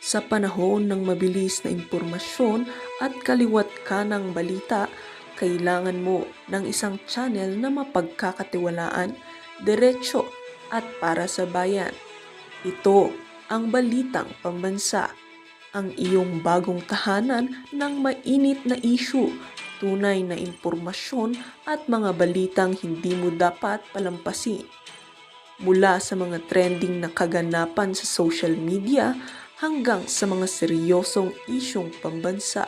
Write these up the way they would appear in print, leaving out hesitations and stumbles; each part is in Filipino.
Sa panahon ng mabilis na impormasyon at kaliwat ka ng balita, kailangan mo ng isang channel na mapagkakatiwalaan, diretsyo at para sa bayan. Ito ang Balitang Pambansa, ang iyong bagong tahanan ng mainit na issue, tunay na impormasyon at mga balitang hindi mo dapat palampasin. Mula sa mga trending na kaganapan sa social media hanggang sa mga seryosong isyong pambansa.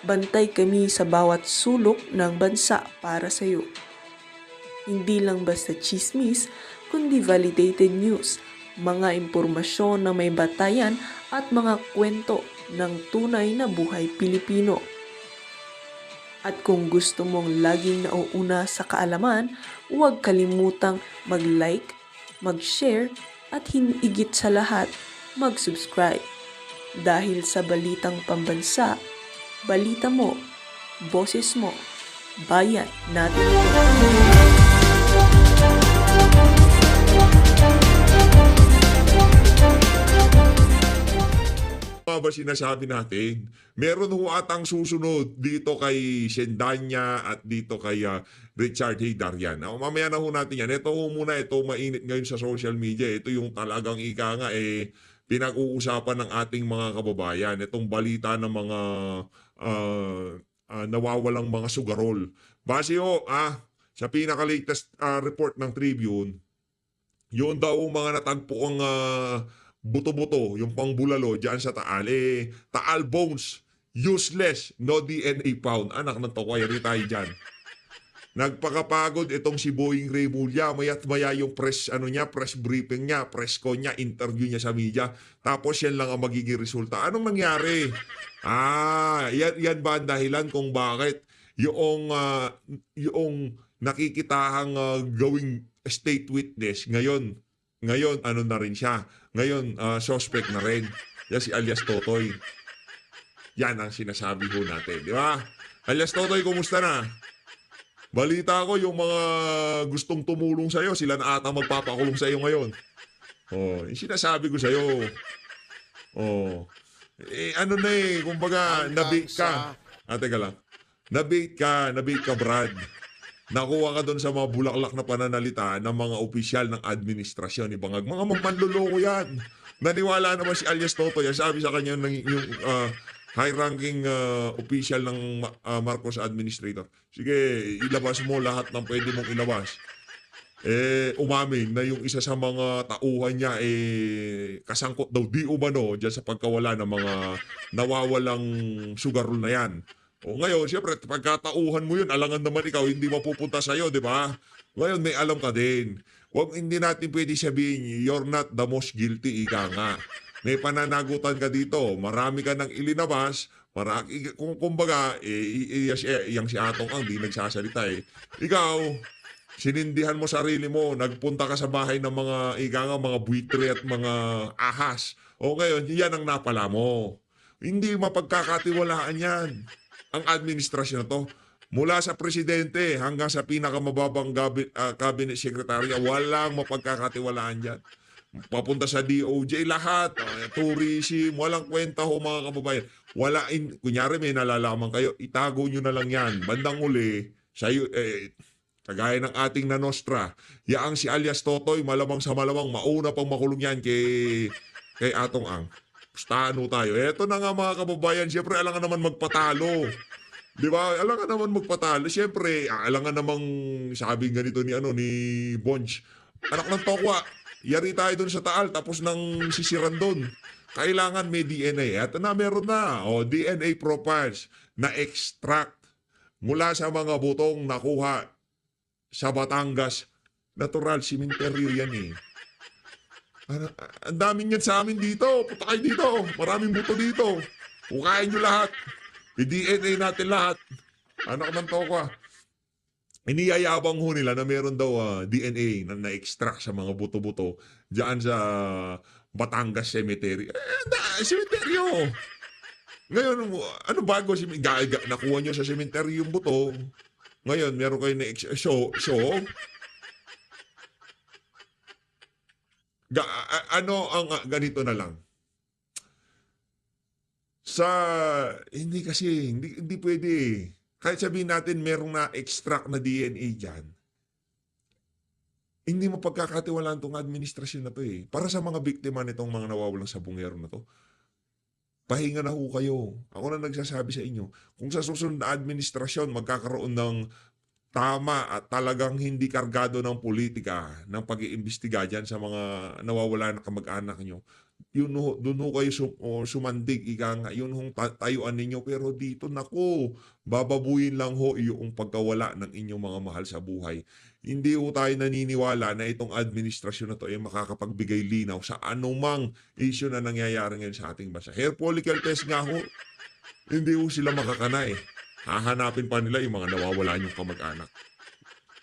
Bantay kami sa bawat sulok ng bansa para sa iyo. Hindi lang basta chismis, kundi validated news, mga impormasyon na may batayan at mga kwento ng tunay na buhay Pilipino. At kung gusto mong laging nauuna sa kaalaman, huwag kalimutang mag-like, mag-share at higit sa lahat, mag-subscribe. Dahil sa Balitang Pambansa, balita mo, boses mo, bayan natin ito. Mga ba sinasabi natin? Meron ho atang susunod dito kay Shendanya at dito kay Richard Higdarian. Mamaya na ho natin yan. Ito ho muna, ito mainit ngayon sa social media. Ito yung talagang ika nga pinag-uusapan ng ating mga kababayan. Itong balita ng mga nawawalang mga sugarol. Base ho, sa pinaka-latest report ng Tribune, yun daw mga natagpo ang buto-buto, yung pangbulalo dyan sa Taal. Taal bones, useless, no DNA found. Anak ng tokoy, tayo dyan. Nagpakapagod itong si Boying Remulla, maya't maya yung press briefing niya, press con niya, interview niya sa media. Tapos yan lang ang magiging resulta. Anong nangyari? Yan ba ang dahilan kung bakit yung nakikitahang gawing state witness ngayon ano na rin siya. Ngayon, suspect na rin. Yan si alias Totoy. Yan ang sinasabi ho natin. Di ba? Alias Totoy, kumusta na? Balita ko yung mga gustong tumulong sa'yo, sila na ata magpapakulong sa'yo ngayon. Yung sinasabi ko sa'yo. Kumbaga, nabait ka. Teka lang. Nabait ka, Brad. Nakuha ka doon sa mga bulaklak na pananalita ng mga opisyal ng administrasyon ni Bangag. Mga manloloko yan. Naniwala naman si alias Totoy. Sabi sa kanya yung high-ranking official ng Marcos administrator. Sige, ilabas mo lahat ng pwede mong ilabas. Umamin na yung isa sa mga tauhan niya kasangkot daw di umano dyan sa pagkawala ng mga nawawalang sugarol na yan. Ngayon, siyempre, pagkatauhan mo yun, alangan naman ikaw, hindi mapupunta sa'yo, di ba? Ngayon, may alam ka din. Hindi natin pwede sabihin, you're not the most guilty, ika nga. May pananagutan ka dito, marami ka nang ilinabas, kumbaga, yung si Atong Ang, di nagsasalita Ikaw, sinindihan mo sarili mo, nagpunta ka sa bahay ng mga buitre at mga ahas. Ngayon, yan ang napala mo. Hindi mapagkakatiwalaan yan. Ang administrasyon na to, mula sa presidente hanggang sa pinakamababang cabinet secretary, walang mapagkakatiwalaan dyan. Papunta sa DOJ, lahat, tourism, walang kwenta ho mga kababayan. Kunyari may nalalaman kayo, itago nyo na lang yan. Bandang uli, sa'yo, kagaya ng ating na Nostra, yaang si alias Totoy, malamang sa malamang, mauna pang makulong yan kay Atong Ang. Pustano tayo. Eto na nga mga kababayan, siyempre alangan naman magpatalo. Di ba? Alangan naman magpatalo. Siyempre, alangan namang sabi ganito ni Bonj. Anak ng tokwa, yari tayo dun sa Taal tapos nang sisiran dun. Kailangan may DNA. At meron na. DNA profiles na extract mula sa mga butong nakuha sa Batangas. Natural cemetery yan Ang daming yan sa amin dito. Punta kayo dito. Maraming buto dito. Hukain nyo lahat. I-DNA natin lahat. Anak ng tokwa. Iniyayabang ho nila na meron daw DNA na na-extract sa mga buto-buto diyan sa Batangas Cemetery. Cemetery ho. Ngayon, ano bago? Nakuha nyo sa cemetery yung buto. Ngayon, meron kayo na-extract. Ganito na lang. Sa hindi kasi hindi pwede eh. Kahit sabihin natin merong na-extract na DNA diyan, hindi mo pagkakatiwalaan 'tong administrasyon na 'to eh. Para sa mga biktima nitong mga nawawalang sabungero na 'to, pahinga na ho kayo. Ako na nagsasabi sa inyo, kung sa susunod na administrasyon magkakaroon ng tama at talagang hindi kargado ng politika ng pag-iimbestiga diyan sa mga nawawala na kamag-anak nyo, yun ho, doon ho kayo sumandig, ika nga, yun hong tayuan ninyo. Pero dito, naku, bababuyin lang ho yung pagkawala ng inyong mga mahal sa buhay. Hindi ho tayo naniniwala na itong administrasyon na to ay makakapagbigay linaw sa anumang issue na nangyayari ngayon sa ating bansa. Hair follicle test nga ho, hindi ho sila makakana eh. Hahanapin pa nila yung mga nawawala yung kamag-anak.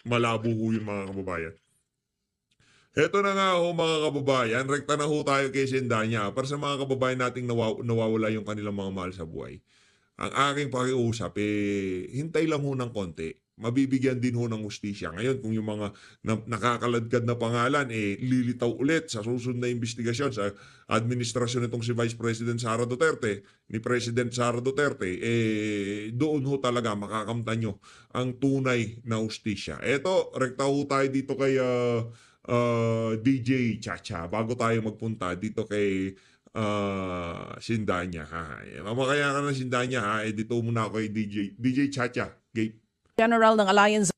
Malabo ho yun mga kababayan. Eto na nga ho mga kababayan, rekta na ho tayo kay Sendanya para sa mga kababayan nating nawawala yung kanilang mga mahal sa buhay. Ang aking pakiusap, hintay lang ho ng konti. Mabibigyan din ho ng hustisya. Ngayon, kung yung mga nakakaladkad na pangalan, lilitaw ulit sa susunod na investigasyon sa administrasyon nitong si Vice President Sara Duterte, ni President Sara Duterte, doon ho talaga makakamtan nyo ang tunay na hustisya. Eto, rekta ho tayo dito kay DJ Chacha bago tayo magpunta dito kay Sindanya ha. Mamakaya ka ng Sindanya ha. Dito muna ako kay DJ Chacha. Gate. General ng Alliance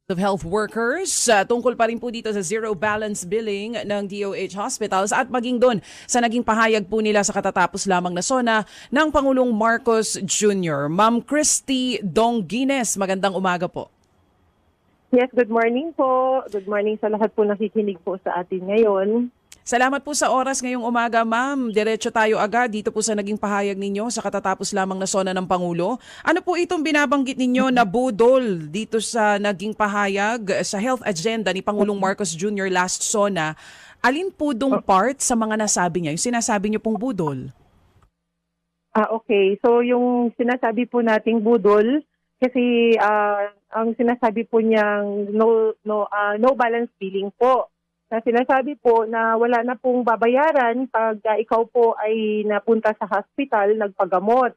of Health Workers. Tungkol pa rin po dito sa zero balance billing ng DOH Hospitals at maging doon sa naging pahayag po nila sa katatapos lamang na SONA ng Pangulong Marcos Jr. Ma'am Christy Dongines, magandang umaga po. Yes, good morning po. Good morning sa lahat po nakikinig po sa atin ngayon. Salamat po sa oras ngayong umaga, ma'am. Diretso tayo agad dito po sa naging pahayag ninyo sa katatapos lamang na SONA ng Pangulo. Ano po itong binabanggit ninyo na budol dito sa naging pahayag sa health agenda ni Pangulong Marcos Jr. last SONA? Alin po dong part sa mga nasabi niya? Yung sinasabi niyo pong budol? Okay. So yung sinasabi po nating budol, kasi ang sinasabi po niyang no balance billing po. Na sinasabi po na wala na pong babayaran pag ikaw po ay napunta sa hospital, nagpagamot.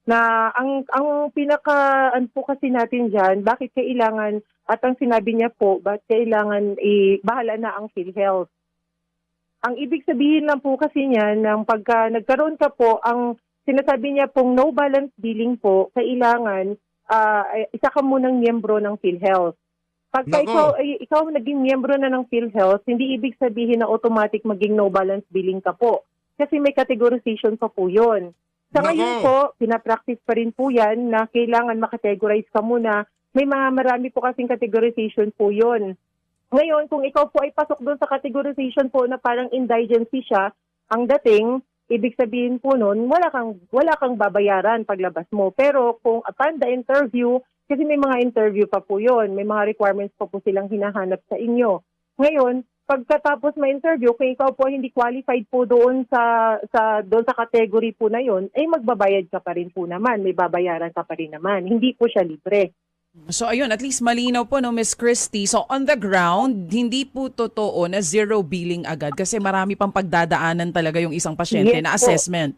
Na ang po kasi natin diyan, bakit kailangan, at ang sinabi niya po, bakit kailangan bahala na ang PhilHealth. Ang ibig sabihin lang po kasi niya, ng pagka nagkaroon ka po, ang sinasabi niya pong no balance billing po, kailangan isa ka munang miyembro ng PhilHealth. Pagka ikaw naging miyembro na ng PhilHealth, hindi ibig sabihin na automatic maging no balance billing ka po. Kasi may categorization pa po yun. Sa ngayon po, pinapractice pa rin po yan na kailangan makategorize ka muna. Marami po kasing categorization po yun. Ngayon, kung ikaw po ay pasok doon sa categorization po na parang indigency siya, ang dating, ibig sabihin po nun, wala kang babayaran paglabas mo. Pero kung upon the interview, kasi may mga interview pa po yun, may mga requirements pa po silang hinahanap sa inyo. Ngayon, pagkatapos ma-interview, kung ikaw po hindi qualified po doon sa category po na yun, ay magbabayad ka pa rin po naman, may babayaran ka pa rin naman. Hindi po siya libre. So ayun, at least malinaw po no, Miss Christy. So on the ground, hindi po totoo na zero billing agad kasi marami pang pagdadaanan talaga yung isang pasyente Yes na po. assessment.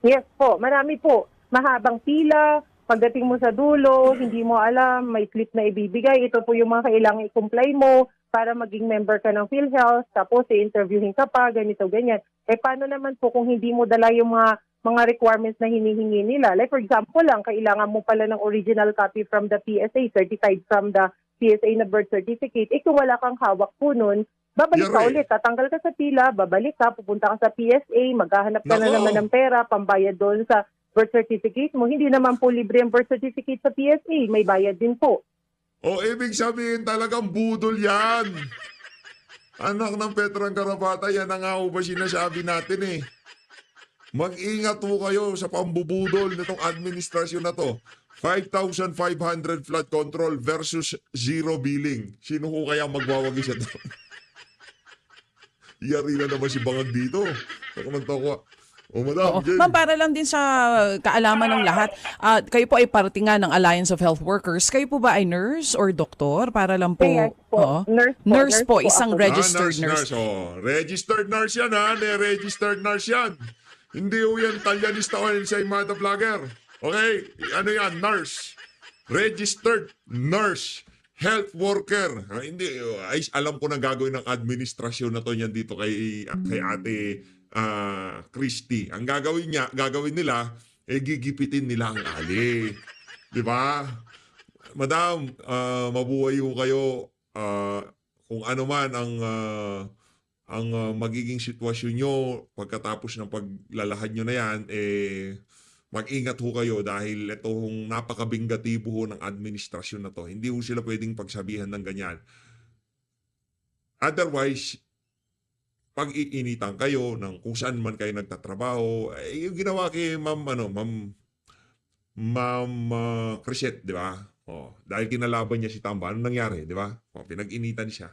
Yes po, marami po. Mahabang pila, pagdating mo sa dulo, hindi mo alam, may slip na ibibigay. Ito po yung mga kailangan i-comply mo para maging member ka ng PhilHealth, tapos i-interviewin ka pa, ganito, ganyan. Paano naman po kung hindi mo dala yung mga requirements na hinihingi nila? Like for example lang, kailangan mo pala ng original copy from the PSA, certified from the PSA na birth certificate. Kung wala kang hawak po nun, babalik ka ulit, tatanggal ka sa pila, babalik ka, pupunta ka sa PSA, maghahanap ka na naman ng pera, pambayad doon sa birth certificate mo. Hindi naman po libre ang birth certificate sa PSA, may bayad din po. Ibig sabihin talagang budol yan. Anak ng Petrang Karapata, yan ang nga ba sinasabi natin eh. Mag-ingat po kayo sa pambubudol nitong administrasyon na to. 5,500 flood control versus zero billing. Sino ko kaya magwawagi sa to? Yari na naman si Bangag dito. Nakamantawa. Madam, Ma'am, para lang din sa kaalaman ng lahat, kayo po ay parte nga ng Alliance of Health Workers. Kayo po ba ay nurse or doktor? Para lang po... Yes po. Nurse po, isang ako. registered nurse. Registered nurse yan ha. Registered nurse yan. Hindi ho yan Talyanista o sa Imada Vlogger. Okay? Ano yan? Nurse. Registered nurse. Health worker. Hindi, ay, alam ko na gagawin ng administrasyon na to yan dito kay ate Christy. Ang gagawin nila, gigipitin nila ang ali. Di ba? Madam, mabuhay ho kayo. Kung ano man ang magiging sitwasyon nyo pagkatapos ng paglalahad nyo na yan, mag-ingat ho kayo dahil itong napakabingatibo ho ng administrasyon na to. Hindi ho sila pwedeng pagsabihan ng ganyan. Otherwise, pag iinitan kayo ng kung saan man kayo nagtatrabaho, yung ginawa kay Ma'am Crisette, di ba? Dahil kinalaban niya si Tamba, anong nangyari, di ba? Pinag-initan siya.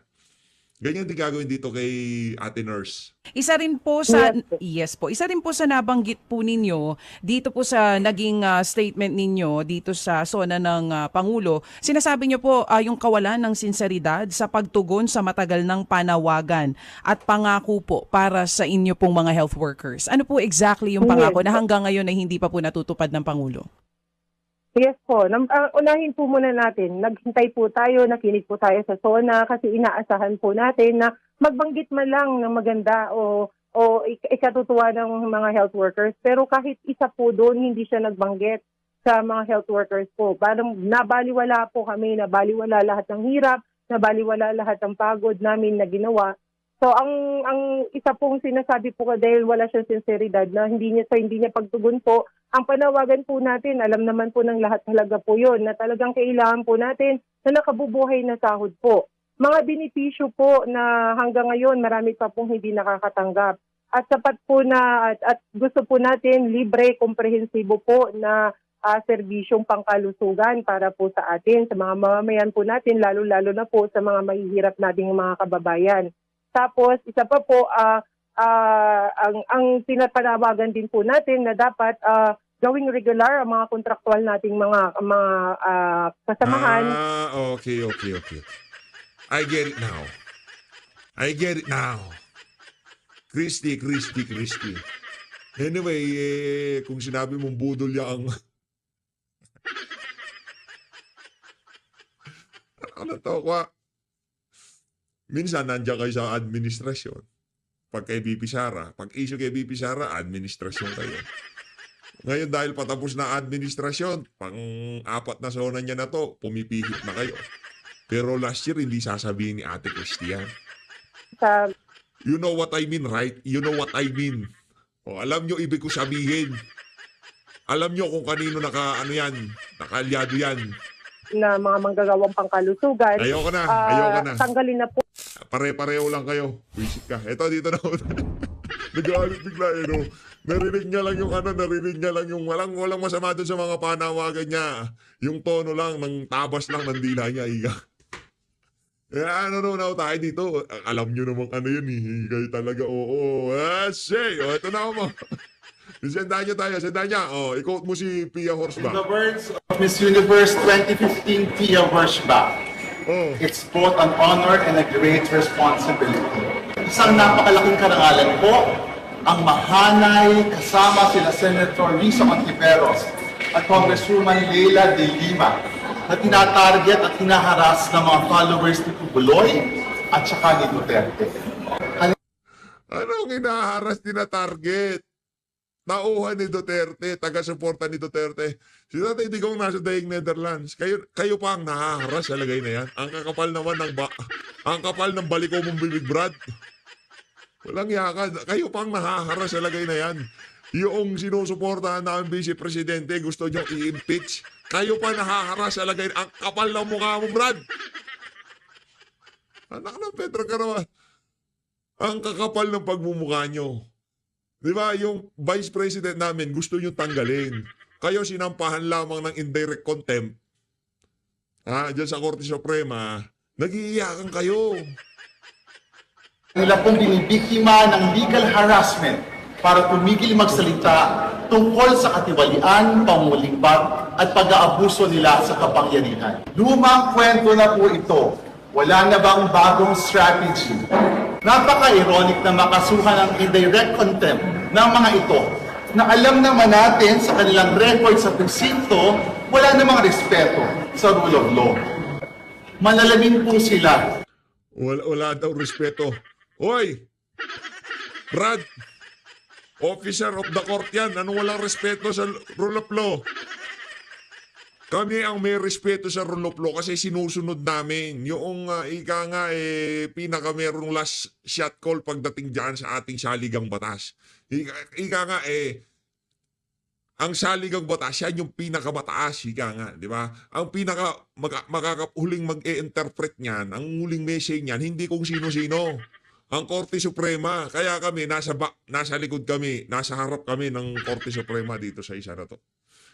Ganyan din gagawin dito kay Ate Nurse. Isa rin po sa isa rin po sa nabanggit po ninyo dito po sa naging statement ninyo dito sa sona ng Pangulo. Sinasabi niyo po yung kawalan ng sinseridad sa pagtugon sa matagal ng panawagan at pangako po para sa inyo pong mga health workers. Ano po exactly yung pangako na hanggang ngayon ay hindi pa po natutupad ng Pangulo? Yes po. Unahin po muna natin. Naghintay po tayo, nakinig po tayo sa SONA kasi inaasahan po natin na magbanggit man lang ng maganda o ikatutuwa ng mga health workers. Pero kahit isa po doon, hindi siya nagbanggit sa mga health workers po. Parang nabaliwala po kami, nabaliwala lahat ng hirap, nabaliwala lahat ng pagod namin na ginawa. So ang isa pong sinasabi po ko dahil wala siyang sinseridad na hindi niya pagtugon po, ang panawagan po natin, alam naman po ng lahat talaga po yun, na talagang kailangan po natin na nakabubuhay na sahod po. Mga benepisyo po na hanggang ngayon marami pa pong hindi nakakatanggap. At sapat po na at gusto po natin libre, komprehensibo po na serbisyong pangkalusugan para po sa atin, sa mga mamamayan po natin, lalo-lalo na po sa mga mahihirap nating mga kababayan. Tapos, isa pa po, ang pinapanawagan din po natin na dapat gawing regular ang mga kontraktual nating mga kasamahan. Okay. I get it now. Christy. Anyway, kung sinabi mong budol yang ano to, minsan nandiyan kayo sa administrasyon. Pag kay BP Sara, pag issue kay BP Sara, administrasyon kayo. Ngayon dahil patapos na administrasyon, pang-apat na sona niya na to, pumipihit na kayo. Pero last year, hindi sasabihin ni Ate Christian. You know what I mean, right? You know what I mean. Alam nyo ibig ko sabihin. Alam nyo kung kanino nakaalyado yan. Na mga manggagawang pangkalusugan. Ayoko na. Tanggalin na po. Pare-pareho lang kayo. Visit ka. Eto, dito na. Nag-aalit bigla no? Narinig niya lang yung walang masama doon sa mga panawagan niya. Yung tono lang, ng tabas lang ng dila niya. Tayo dito. Alam nyo namang ano yun eh. Kayo talaga, ito na ako mo. Sendahan niya. I-quote mo si Pia Horsbach. In the words of Miss Universe 2015, Pia Horsbach, it's both an honor and a great responsibility. Isang napakalaking karangalan po ang mahanay kasama sila Senator Risa Ontiveros at Congresswoman Leila de Lima na tinatarget at hinaharas ng mga followers ni Tubuloy at saka ni Duterte. Anong hinaharas, tinatarget? Tauhan ni Duterte, taga-suporta ni Duterte. Si Tatay Digong nasa daing Netherlands. Kayo pa ang nahaharas sa lagay na yan. Ang kakapal naman ang kapal ng baliko mong bibig, Brad. Walang yakad. Kayo pa ang nahaharas sa lagay na yan. Yung sinusuportahan namin Vice Presidente, gusto nyo i-impeach. Kayo pa nahaharas sa lagay. Ang kapal ng mukha mo, Brad. Anak ng Pedro Carawan. Ang kakapal ng pagmumukha nyo. Di ba, yung Vice President namin gusto nyo tanggalin. Kayo sinampahan lamang ng indirect contempt. Diyan sa Korte Suprema, nag-iiyakan kayo. Nila pong binibiktima ng legal harassment para tumigil magsalita tungkol sa katiwalian, panguligbag at pag-aabuso nila sa kapangyarihan. Lumang kwento na po ito. Wala na bang bagong strategy? Napaka-ironic na makasuhan ng indirect contempt ng mga ito na alam naman natin sa kanilang record sa presinto, wala namang respeto sa rule of law. Malalamin po sila. Wala daw respeto. Hoy! Brad! Officer of the court yan. Anong walang respeto sa rule of law? Kami ang may respeto sa rule of law kasi sinusunod namin. Yung ika nga pinaka merong last shot call pagdating dyan sa ating saligang batas. Ika nga ang saligang batas, yan yung pinakamataas, ika nga, di ba? Ang makakahuling mag-e-interpret niyan, ang huling message niyan, hindi kung sino-sino. Ang Korte Suprema. Kaya kami, nasa likod kami, nasa harap kami ng Korte Suprema dito sa isa na to.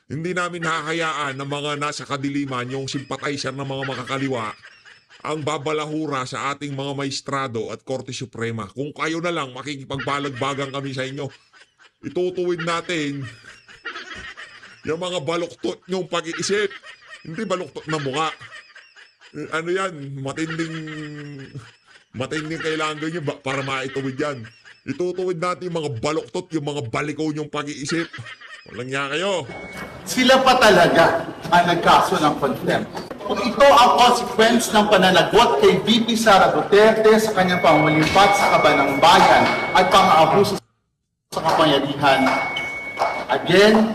Hindi namin nakakayaan ng mga nasa kadiliman, yung sympathizer ng mga makakaliwa, ang babalahura sa ating mga maestrado at Korte Suprema. Kung kayo na lang makikipagbalagbagang kami sa inyo, itutuwid natin yung mga baluktot nyong pag-iisip. Hindi baluktot na mukha. Ano yan? Matinding kailangan nyo para maituwid yan. Itutuwid natin yung mga baluktot, yung mga balikaw nyong pag-iisip. Walang niya kayo. Sila pa talaga ang nagkaso ng contempt. Kung ito ang consequence ng pananagot kay VP Sara Duterte sa kanyang pangungalipat sa kaban ng bayan at pang-aabuso sa kapangyarihan, again,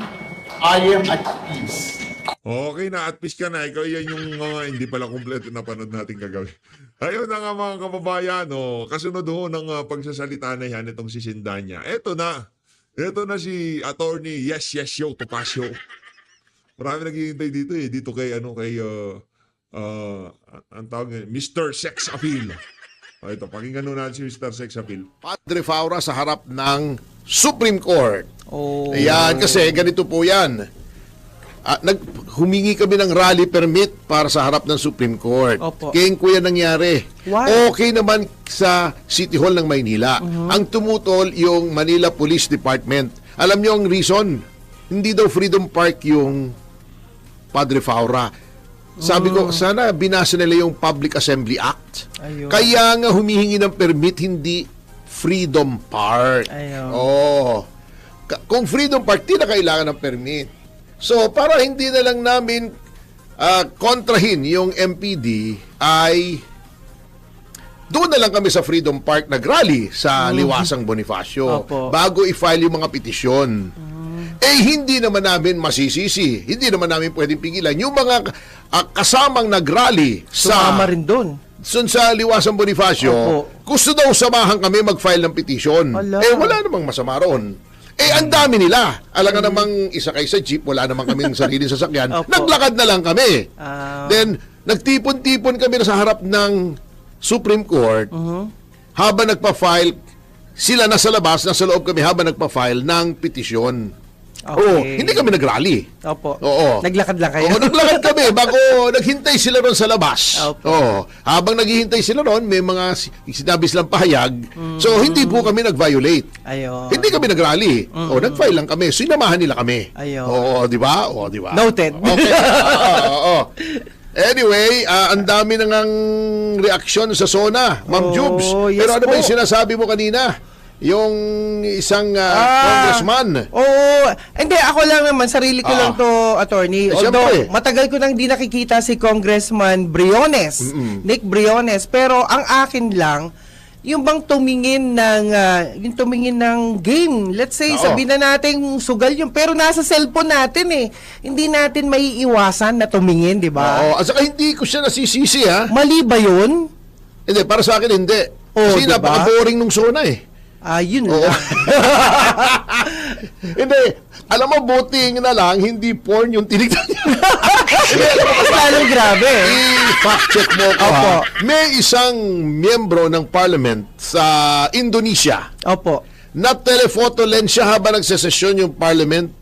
I am at peace. Okay na, at peace ka na. Ikaw yan yung hindi pala kompleto na panood natin kagabi. Ayun na nga mga kababayan, kasunod ho ng pagsasalita na yan itong si Sindanya. Eto na si Attorney Yes Yo Topacio. Marami naghihintay dito dito kay ang tawag Mr. Sex Appeal. Ito, pakinggan nun natin si Mr. Sex Appeal. Padre Faura sa harap ng Supreme Court. Oh. Ayan, kasi ganito po yan. Humingi kami ng rally permit para sa harap ng Supreme Court. Opo. Kaya ko yan nangyari. Why? Okay naman sa City Hall ng Maynila. Ang tumutol yung Manila Police Department. Alam niyo ang reason? Hindi daw Freedom Park yung Padre Faura. Sabi ko, sana binasa nila yung Public Assembly Act. Ayun. Kaya nga humihingi ng permit, hindi Freedom Park. Ayun. Oh. Kung Freedom Park, di na kailangan ng permit. So, para hindi na lang namin kontrahin yung MPD, ay doon na lang kami sa Freedom Park nag-rally sa Liwasang Bonifacio Opo. bago i-file yung mga petisyon. Hindi naman namin masisisi. Hindi naman namin pwedeng pigilan. Yung mga kasamang nag-rally Sumama rin doon. sa Liwasang Bonifacio, Opo. gusto daw samahan kami mag-file ng petisyon. Ala. Wala namang masama roon. Ang dami nila. Alam nga namang isa kayo sa jeep, wala namang kaming sariling sasakyan. Opo. Naglakad na lang kami. Ah. Then, nagtipon-tipon kami na sa harap ng Supreme Court habang nagpa-file, sila nasa labas, nasa loob kami habang nagpa-file ng petisyon. Okay. Hindi kami nag-rally. Opo. Oo. Naglakad lang kayo. Naglakad kami bago naghintay sila ron sa labas. Opo. Habang naghihintay sila ron, may mga sinabi silang pahayag. So, hindi po kami nag-violate. Ayun. Hindi kami nag-rally. Nag-file lang kami. Sinamahan nila kami. Ayun. Oo, di ba? Oo, di ba? Noted. Okay. Oo. Anyway, ang dami nang reaksyon sa SONA, Ma'am Jubes. Yes Pero ano ba po. yung sinasabi mo kanina? Yung isang congressman. Oo. Hindi, ako lang naman, sarili ko lang to, attorney. Although, Siyempre. matagal ko nang di nakikita si Congressman Briones, Nick Briones. Pero ang akin lang, yung bang tumingin ng game. Let's say, Oo. sabihin na natin sugal yung, pero nasa cellphone natin eh. Hindi natin maiiwasan na tumingin, di ba? Oo. At saka hindi ko siya nasisisi, ha? Mali ba yun? Hindi, para sa akin hindi. Oo, Kasi diba? napaka-boring nung SONA eh. Yun Oo. lang. Hindi. Alam mo, buting na lang, hindi porn yung tinignan niya. Mas lalong grabe. I-fact check mo ko, Opo. ha? May isang miyembro ng parliament sa Indonesia Opo. na telephoto lens siya habang nagsesesyon yung parliament.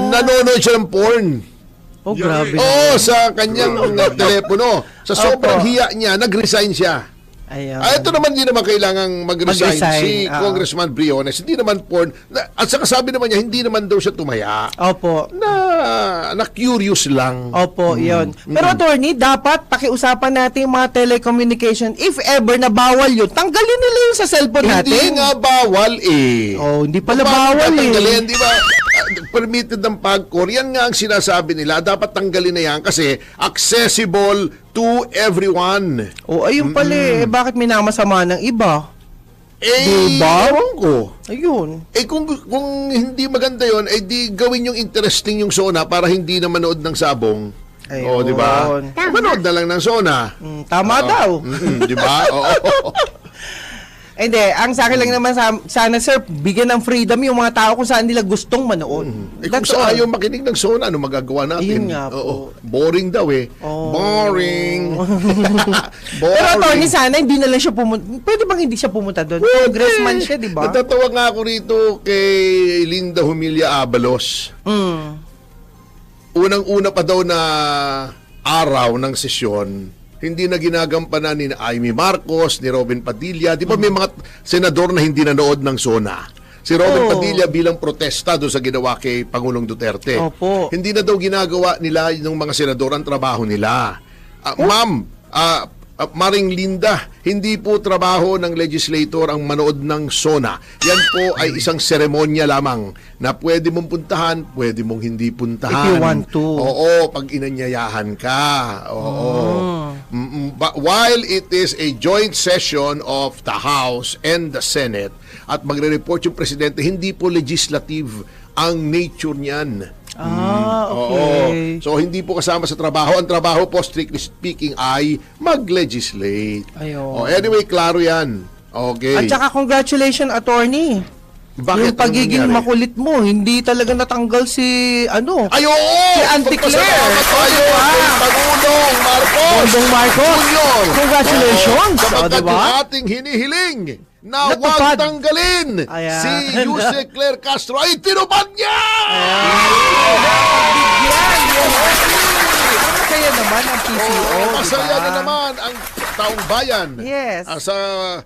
Nanonood siya ng porn. Oh, Yeah, grabe. Oo, sa kanyang telepono. Sa sobrang Opo. hiya niya, nag-resign siya. Ayun. Ito naman hindi naman kailangang mag-resign Mag-resign, si oo. Congressman Briones. Hindi naman at saka sabi naman niya, hindi naman daw siya tumaya. Opo. Na curious lang. Opo, yun. Pero attorney, dapat pakiusapan natin yung mga telecommunication. If ever na bawal yun, tanggalin nila yung sa cellphone natin. Hindi nga bawal eh. Oh, hindi pala Paano bawal tatanggalin, eh. di ba? Permitted ng PAGCOR. Yan nga ang sinasabi nila. Dapat tanggalin na yan kasi accessible to everyone. Oh, ayun pala eh. Bakit minamasama ng iba? Diba? Ewan ko. Ayun. Kung hindi maganda yon, di gawin yung interesting yung SONA para hindi na manood ng sabong. Ayun. Di ba? Manood na lang ng SONA. Tama daw. Di ba? Oo. Hindi, ang sa akin lang naman sana sir, bigyan ng freedom yung mga tao kung saan nila gustong manood. Kung That's sa all. ayaw makinig ng SONA, ano magagawa natin? Ayun nga po. Oo. Boring daw eh. Oh. Boring. Pero attorney, sana hindi na lang siya pumunta. Pwede bang hindi siya pumunta doon? Congressman siya, di ba? Natatawa nga ako rito kay Linda Humilla Abalos. Unang-una pa daw na araw ng sesyon, hindi na ginagampanan ni Amy Marcos, ni Robin Padilla. Di ba may mga senador na hindi nanood ng SONA? Si Robin Padilla bilang protesta doon sa ginawa kay Pangulong Duterte. Opo. Hindi na daw ginagawa nila ng mga senador ang trabaho nila. Ma'am, Maring Linda, hindi po trabaho ng legislator ang manood ng SONA. Yan po ay isang seremonya lamang na pwede mong puntahan, pwede mong hindi puntahan. If you want to. Oo, pag inanyayahan ka. Oo. But while it is a joint session of the House and the Senate at magre-report yung presidente, hindi po legislative ang nature niyan. Okay. Oo. So, hindi po kasama sa trabaho. Ang trabaho po, strictly speaking, ay mag-legislate. Ayun. Anyway, klaro yan. Okay. At saka congratulations, attorney. Bakit? Yung pagiging Anong nangyari? makulit mo, hindi talaga natanggal si, Ay, oo! Si Auntie Claire. Pagpasalamat tayo Diba? kay Pangulong Marcos. Bongbong Marcos. Junior. Congratulations. Sapagkat Diba? yung ating hinihiling na Natupad. huwag tanggalin Ayan. si Jose Claire Castro ay tinupad niya! Masaya naman ang PCO, Masaya diba? na naman ang taong bayan. Yes. Sa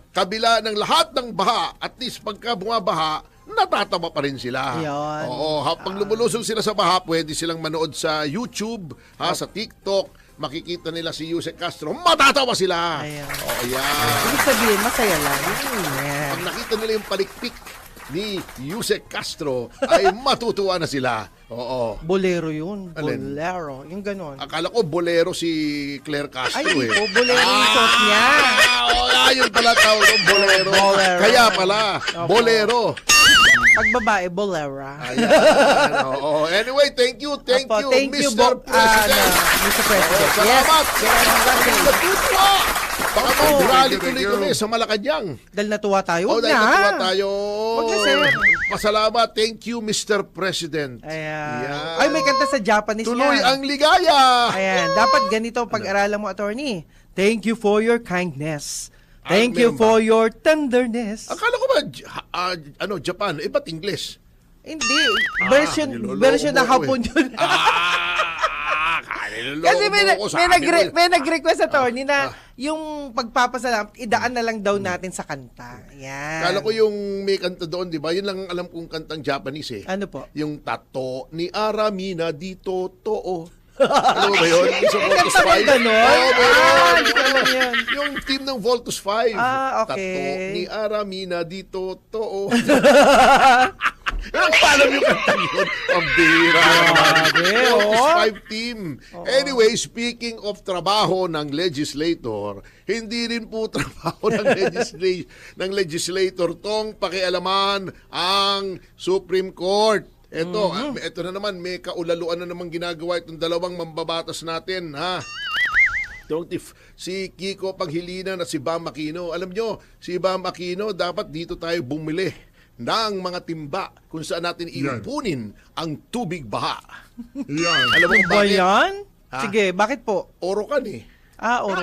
kabila ng lahat ng baha, at least pagka bumabaha, natatawa pa rin sila. Yun. Oo, pag lumulusog sila sa baha, pwede silang manood sa YouTube, sa TikTok, makikita nila si Jose Castro, matatawa sila. Ayan. Oo, yan. Ibig sabihin, masaya lang. Yan. Pag nakita nila yung palikpik ni Jose Castro, ay matutuwa na sila. Oo. Bolero yun. Alin? Bolero. Yung ganon. Akala ko bolero si Claire Castro Ay, eh. po, bolero yung suot niya. Yun pala tawag ng bolero. Bolero. Kaya pala, bolero. Pag babae, bolero. Ayan. Oo. Anyway, thank you, Opo, thank you, Mr. President. Mr. President. Salamat. Yes. Natutuwa. Baka mag-rally tuloy kami sa Malacanang. Dahil natuwa tayo, Oh, huwag dahil na. natuwa tayo. Huwag na, sir. Pasalamat. Thank you, Mr. President. Ayan. Yan. Ay, may kanta sa Japanese Tuloy yan. ang ligaya. Ayan, dapat ganito pag-aralan mo, attorney. Thank you for your kindness. Thank meron you for your tenderness. Akala ko ba, Japan, ba't English? Hindi, niloloko version na mo ako hapon yun. Kasi may nag-request attorney na yung pagpapasalamat, idaan na lang daw natin sa kanta. Ayan. Akala ko yung may kanta doon, di ba? Yun lang ang alam kong kantang Japanese eh. Ano po? Yung tato ni Aramina dito too. Ano ba yun? Yung sa Voltus Kanta mo 5. ganon? meron. Hindi ko alam yan. Yung team ng Voltus 5. Ah, okay. Tato ni Aramina dito too. Ang palam yung kanta yun. Ang bira. Voltus 5 team. Anyway, speaking of trabaho ng legislator, hindi rin po trabaho ng legislator tong pakialaman ang Supreme Court. Ito na naman, may kaulaluan na naman ginagawa itong dalawang mambabatas natin, ha? Si Kiko Panghilinan at si Bam Aquino. Alam nyo, si Bam Aquino, dapat dito tayo bumili ng mga timba kung saan natin ipunin ang tubig baha. Yan. Alam mo Ano kung ba bakit? yan? Ha? Sige, bakit po? Orokan eh. Oro.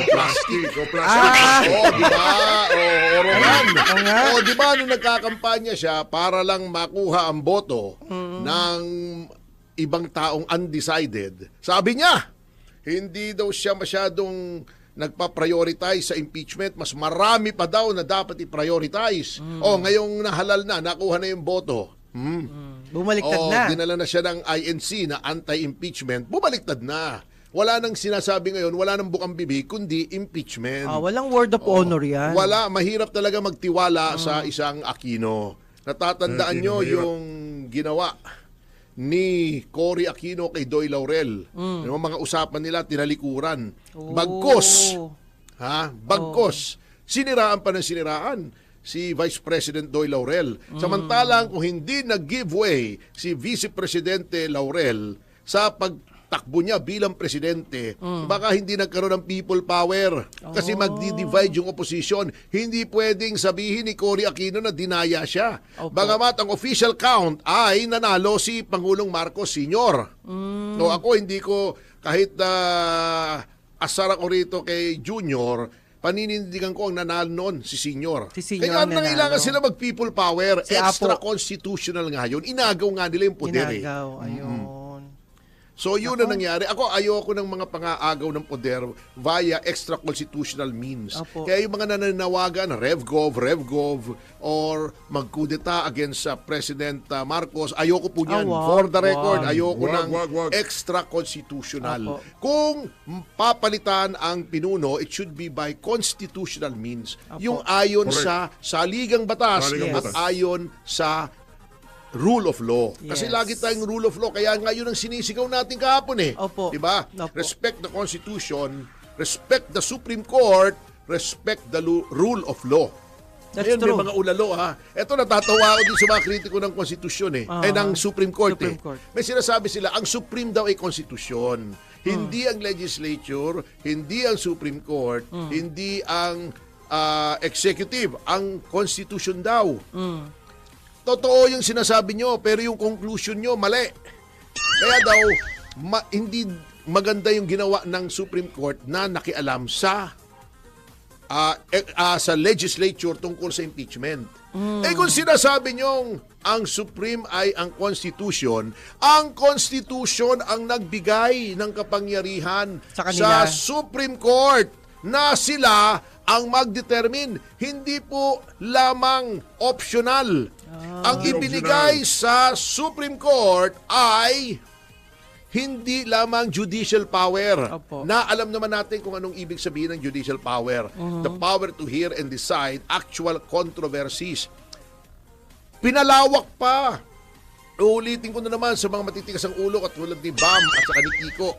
Plastic. O plastic. Di ba? Orokan. Oo nga. Di ba nung nagkakampanya siya para lang makuha ang boto ng ibang taong undecided, sabi niya, hindi daw siya masyadong nagpa-prioritize sa impeachment, mas marami pa daw na dapat i-prioritize. Ngayong nahalal na, nakuha na yung boto. Bumaliktad na. Dinala na siya ng INC na anti-impeachment. Bumaliktad na. Wala nang sinasabi ngayon, wala nang bukang bibig, kundi impeachment. Walang word of honor yan. Wala, mahirap talaga magtiwala sa isang Aquino. Natatandaan nyo mahirap. yung ginawa ni Cory Aquino kay Doy Laurel. Yung mga usapan nila, tinalikuran. Bagkos. Bagkos. Siniraan pa ng siniraan si Vice President Doy Laurel. Samantalang kung hindi nag-give way si Vice Presidente Laurel sa pagtakbo niya bilang presidente, baka hindi nagkaroon ng people power. Kasi magdi-divide yung opposition. Hindi pwedeng sabihin ni Cory Aquino na dinaya siya. Bagamat ang official count ay nanalo si Pangulong Marcos Sr. So ako hindi ko kahit asar ako rito kay Junior, paninindigan ko ang nanalo noon si Senior. Si Senior Kaya ang nanalo. nangailangan sila mag-people power. Si Extra Apo. constitutional nga yun. Inagaw nga nila yung poder. Inagaw, ayun. So yun na nangyari. Ako ayoko ng mga pangaagaw ng poder via extra constitutional means. Opo. Kaya yung mga nananawagan, RevGov, or magkudeta against President Marcos, ayoko po niyan. Wag, For the record, wag. ayoko Wag, ng wag. extra constitutional. Opo. Kung papalitan ang pinuno, it should be by constitutional means. Opo. Yung ayon Correct. sa saligang batas Saligang at batas. ayon sa rule of law. Kasi Yes. lagi tayong rule of law. Kaya ngayon ang sinisigaw natin kahapon eh. Opo. Diba? Opo. Respect the Constitution, respect the Supreme Court, respect the rule of law. That's Ngayon, true. may mga ulalo ha. Ito natatawa ako din sa mga kritiko ng konstitusyon ng Supreme Court Supreme Court. May sinasabi sila, ang Supreme daw ay konstitusyon. Hindi ang legislature, hindi ang Supreme Court, hindi ang executive, ang constitution daw. Totoo yung sinasabi nyo, pero yung conclusion nyo, mali. Kaya daw, hindi maganda yung ginawa ng Supreme Court na nakialam sa legislature tungkol sa impeachment. Kung sinasabi nyo ang Supreme ay ang Constitution ang nagbigay ng kapangyarihan Sa kanila. sa Supreme Court na sila ang mag-determine. Hindi po lamang optional. Ang ibinigay sa Supreme Court ay hindi lamang judicial power. Opo. Na alam naman natin kung anong ibig sabihin ng judicial power. The power to hear and decide actual controversies. Pinalawak pa. Uulitin ko na naman sa mga matitigas ang ulo katulad ni Bam at saka ni Kiko.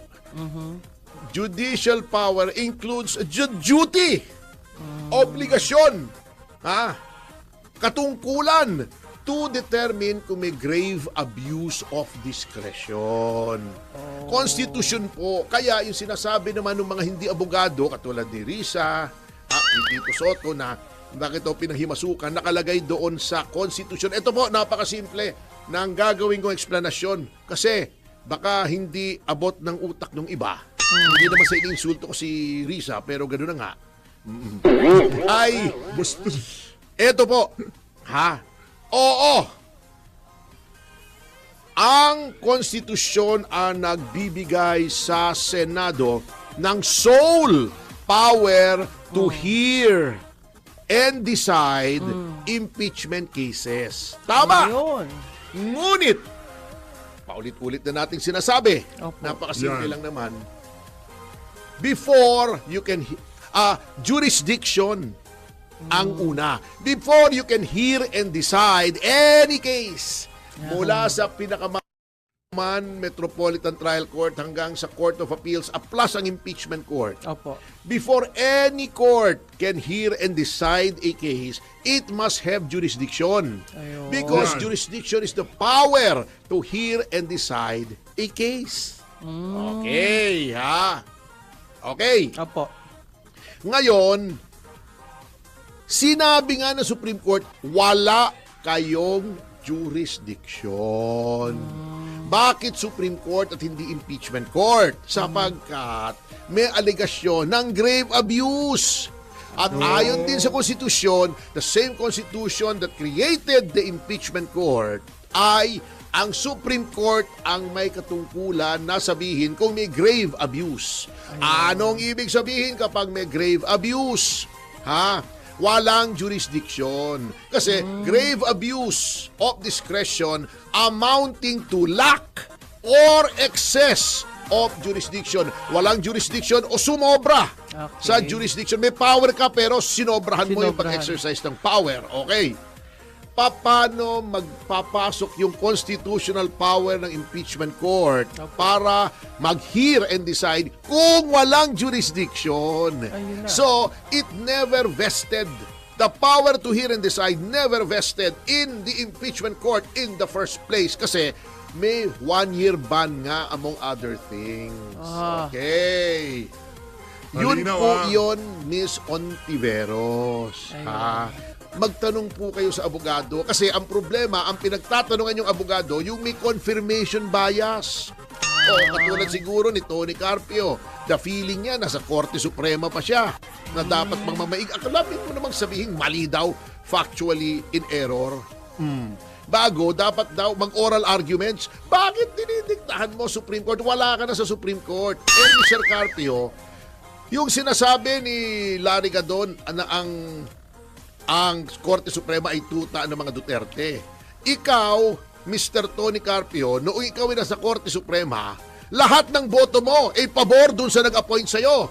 Judicial power includes duty, obligasyon, katungkulan to determine kung may grave abuse of discretion. Constitution po. Kaya yung sinasabi naman ng mga hindi abogado, katulad ni Risa, ni Tito Soto, na bakit ito pinahimasukan, nakalagay doon sa Constitution. Ito po, napakasimple na ang gagawin kong explanasyon. Kasi baka hindi abot ng utak ng iba. Hindi naman sa ininsulto ko si Risa, pero gano'n na nga. Ay, eto po. Oo. Ang konstitusyon ang nagbibigay sa Senado ng sole power to hear and decide impeachment cases. Tama. Ayun. Ngunit, paulit-ulit na nating sinasabi, Opo. napakasimple Yan. lang naman, before you can, jurisdiction ang una. Before you can hear and decide any case, mula sa pinakaman Metropolitan Trial Court hanggang sa Court of Appeals, plus ang impeachment court. Opo. Before any court can hear and decide a case, it must have jurisdiction. Ayun. Because Yan. jurisdiction is the power to hear and decide a case. Okay, ha? Okay. Opo. Ngayon, sinabi nga ng Supreme Court, wala kayong jurisdiction. Bakit Supreme Court at hindi impeachment court? Sapagkat may aligasyon ng grave abuse. At ayon din sa konstitusyon, the same constitution that created the impeachment court ay ang Supreme Court ang may katungkulan na sabihin kung may grave abuse. Anong ibig sabihin kapag may grave abuse? Ha? Walang jurisdiction. Kasi grave abuse of discretion amounting to lack or excess of jurisdiction. Walang jurisdiction o sumobra sa jurisdiction. May power ka pero sinobrahan mo yung pag-exercise ng power. Okay. Paano magpapasok yung constitutional power ng impeachment court para mag-hear and decide kung walang jurisdiction? So, it never vested. The power to hear and decide never vested in the impeachment court in the first place kasi may 1-year ban nga among other things. Okay. Yun Malinaw, po ah. yun, Miss Ontiveros. Magtanong po kayo sa abogado kasi ang problema, ang pinagtatanungan yung abogado, yung may confirmation bias. Katulad siguro ni Tony Carpio, the feeling niya nasa Korte Suprema pa siya na dapat magmamaig. Akalapit mo namang sabihin mali daw, factually in error. Bago, dapat daw mag-oral arguments. Bakit dinidiktahan mo Supreme Court? Wala ka na sa Supreme Court. Mr. Carpio, yung sinasabi ni Larry Gadon na ang Korte Suprema ay tuta ng mga Duterte. Ikaw, Mr. Tony Carpio, noong ikaw ay nasa Korte Suprema, lahat ng boto mo ay pabor dun sa nag-appoint sa'yo.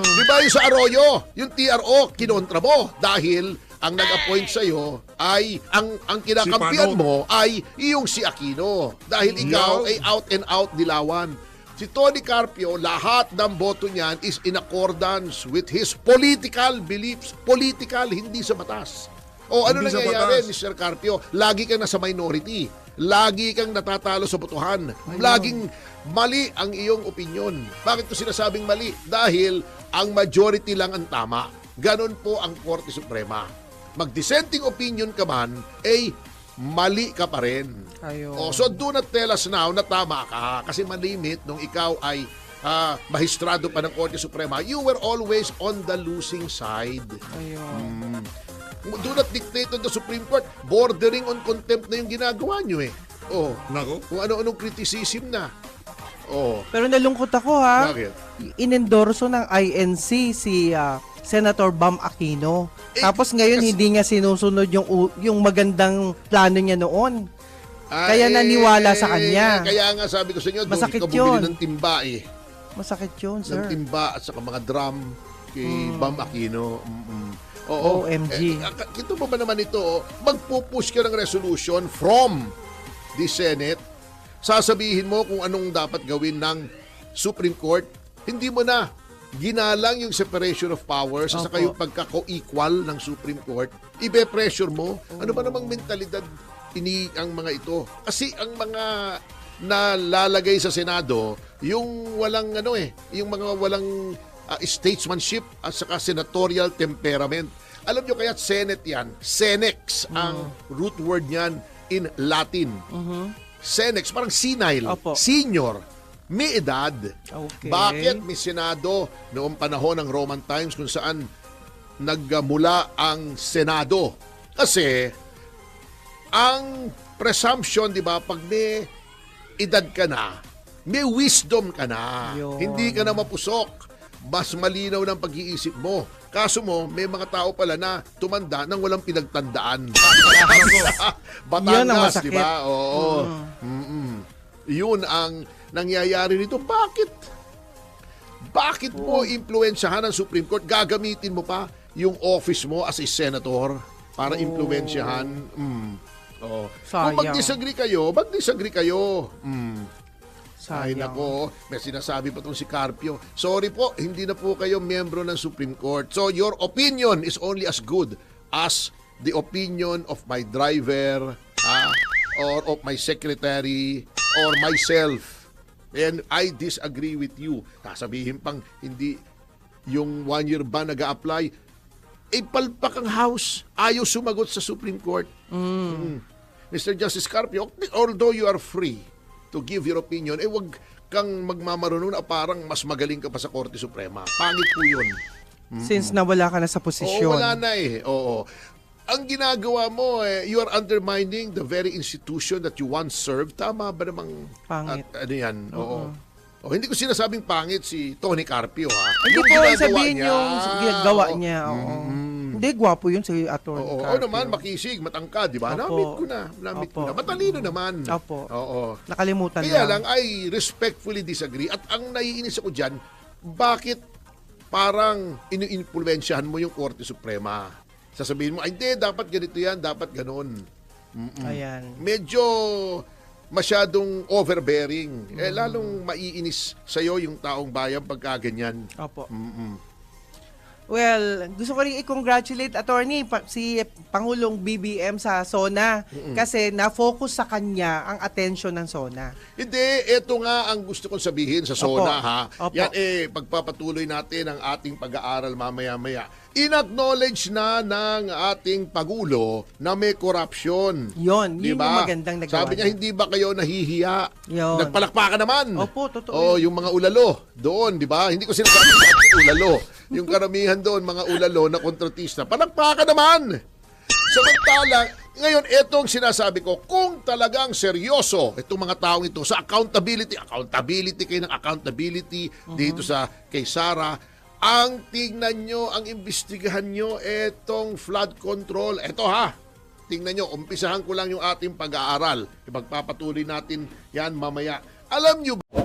Di ba yung sa Arroyo, yung TRO, kinontra mo dahil ang nag-appoint sa'yo ay, ang kinakampihan Si mo ay yung si Aquino. Dahil ikaw ay out and out dilawan. Si Tony Carpio, lahat ng boto niyan is in accordance with his political beliefs. Political, hindi sa batas. O ano Hindi sa nangyayari, batas. Mr. Carpio? Lagi kang nasa minority. Lagi kang natatalo sa botohan. Laging mali ang iyong opinion. Bakit ko sinasabing mali? Dahil ang majority lang ang tama. Ganon po ang Korte Suprema. Mag-dissenting opinion ka man, mali ka pa rin. So do not tell us now na tama ka kasi malimit nung ikaw ay mahistrado pa ng Korte Suprema. You were always on the losing side. Do not dictate on the Supreme Court. Bordering on contempt na yung ginagawa nyo Nako. Kung ano-anong criticism na. Pero nalungkot ako ha. Bakit? Inendorso ng INC si Senator Bam Aquino. Tapos ngayon hindi niya sinusunod yung magandang plano niya noon. Kaya naniwala sa kanya. Kaya nga sabi ko sa inyo, doon Masakit ka bumili yun. ng timba Masakit yun, ng sir. timba at saka mga drum kay Bam Aquino. Oo. OMG. Ito pa ba naman ito, magpupush ka ng resolution from the Senate, sasabihin mo kung anong dapat gawin ng Supreme Court, hindi mo na ginalang yung separation of powers at saka yung pagka-co-equal ng Supreme Court, ibe-pressure mo. Ano ba namang mentalidad ang mga ito? Kasi ang mga nalalagay sa Senado, yung walang yung mga walang statesmanship at saka senatorial temperament. Alam nyo kaya Senate yan, Senex ang root word niyan in Latin. Senex, parang senile, senior, may edad. Okay. Bakit may Senado noong panahon ng Roman times kung saan nagmula ang Senado? Kasi ang presumption, di ba, pag may edad ka na, may wisdom ka na. Yun. Hindi ka na mapusok. Mas malinaw ng pag-iisip mo. Kaso mo, may mga tao pala na tumanda nang walang pinagtandaan. Yun ang Batangas, masakit. di ba? Oo. Yun ang nangyayari nito. Bakit mo impluensyahan ng Supreme Court? Gagamitin mo pa yung office mo as a senator para impluensyahan? Kung Sayang. mag-disagree kayo, Ay Sayang. nako, may sinasabi pa itong si Carpio. Sorry po, hindi na po kayo miyembro ng Supreme Court. So your opinion is only as good as the opinion of my driver or of my secretary or myself. And I disagree with you. Sasabihin pang hindi yung 1-year ban nag-a-apply. Palpak ang House. Ayaw sumagot sa Supreme Court. Mr. Justice Carpio, although you are free to give your opinion, wag kang magmamarunong na parang mas magaling ka pa sa Korte Suprema. Pangit po yun. Since nawala ka na sa posisyon. Wala na Oo. Ang ginagawa mo, you are undermining the very institution that you once served. Tama ba namang Pangit. ano yan? Oo. O, hindi ko sinasabing pangit si Tony Carpio, ha? Hindi Yung po ginagawa sabihin niya, yung ginagawa oo. niya. Oo. Hindi, gwapo yun si Atty. Oo, Carpio. naman, makisig, matangkad, di ba? Opo. Namit ko na. Opo. Matalino naman. Opo. Oo. Nakalimutan Kaya lang, I respectfully disagree. At ang naiinis ako dyan, bakit parang inu-influensyahan mo yung Korte Suprema? Sasabihin mo, ay hindi, dapat ganito yan, dapat ganon. Ayan. Medyo masyadong overbearing. Lalong maiinis sa'yo yung taong bayan pagka ganyan. Opo. Well, gusto ko rin i-congratulate si Pangulong BBM sa SONA kasi na-focus sa kanya ang attention ng SONA. Hindi, ito nga ang gusto kong sabihin sa SONA, Opo. ha? Opo. Yan pagpapatuloy natin ang ating pag-aaral mamaya-maya. In-acknowledge na ng ating Pangulo na may corruption. Yun Di yung ba? magandang nagawa Sabi niya, hindi ba kayo nahihiya? Yun. Nagpalakpakan naman. Opo, totoo Oh, yung mga ulalo doon, di ba? Hindi ko sinasabi natin ulalo. Yung karamihan doon, mga ulalo na kontratista. Palakpakan naman! Samantala, ngayon, etong sinasabi ko, kung talagang seryoso itong mga taong ito sa accountability kayo ng accountability dito sa kay Sara, ang tingnan nyo, ang imbestigahan nyo, etong flood control. Eto ha, tingnan nyo, umpisahan ko lang yung ating pag-aaral. Ipagpapatuloy natin yan mamaya. Alam nyo ba,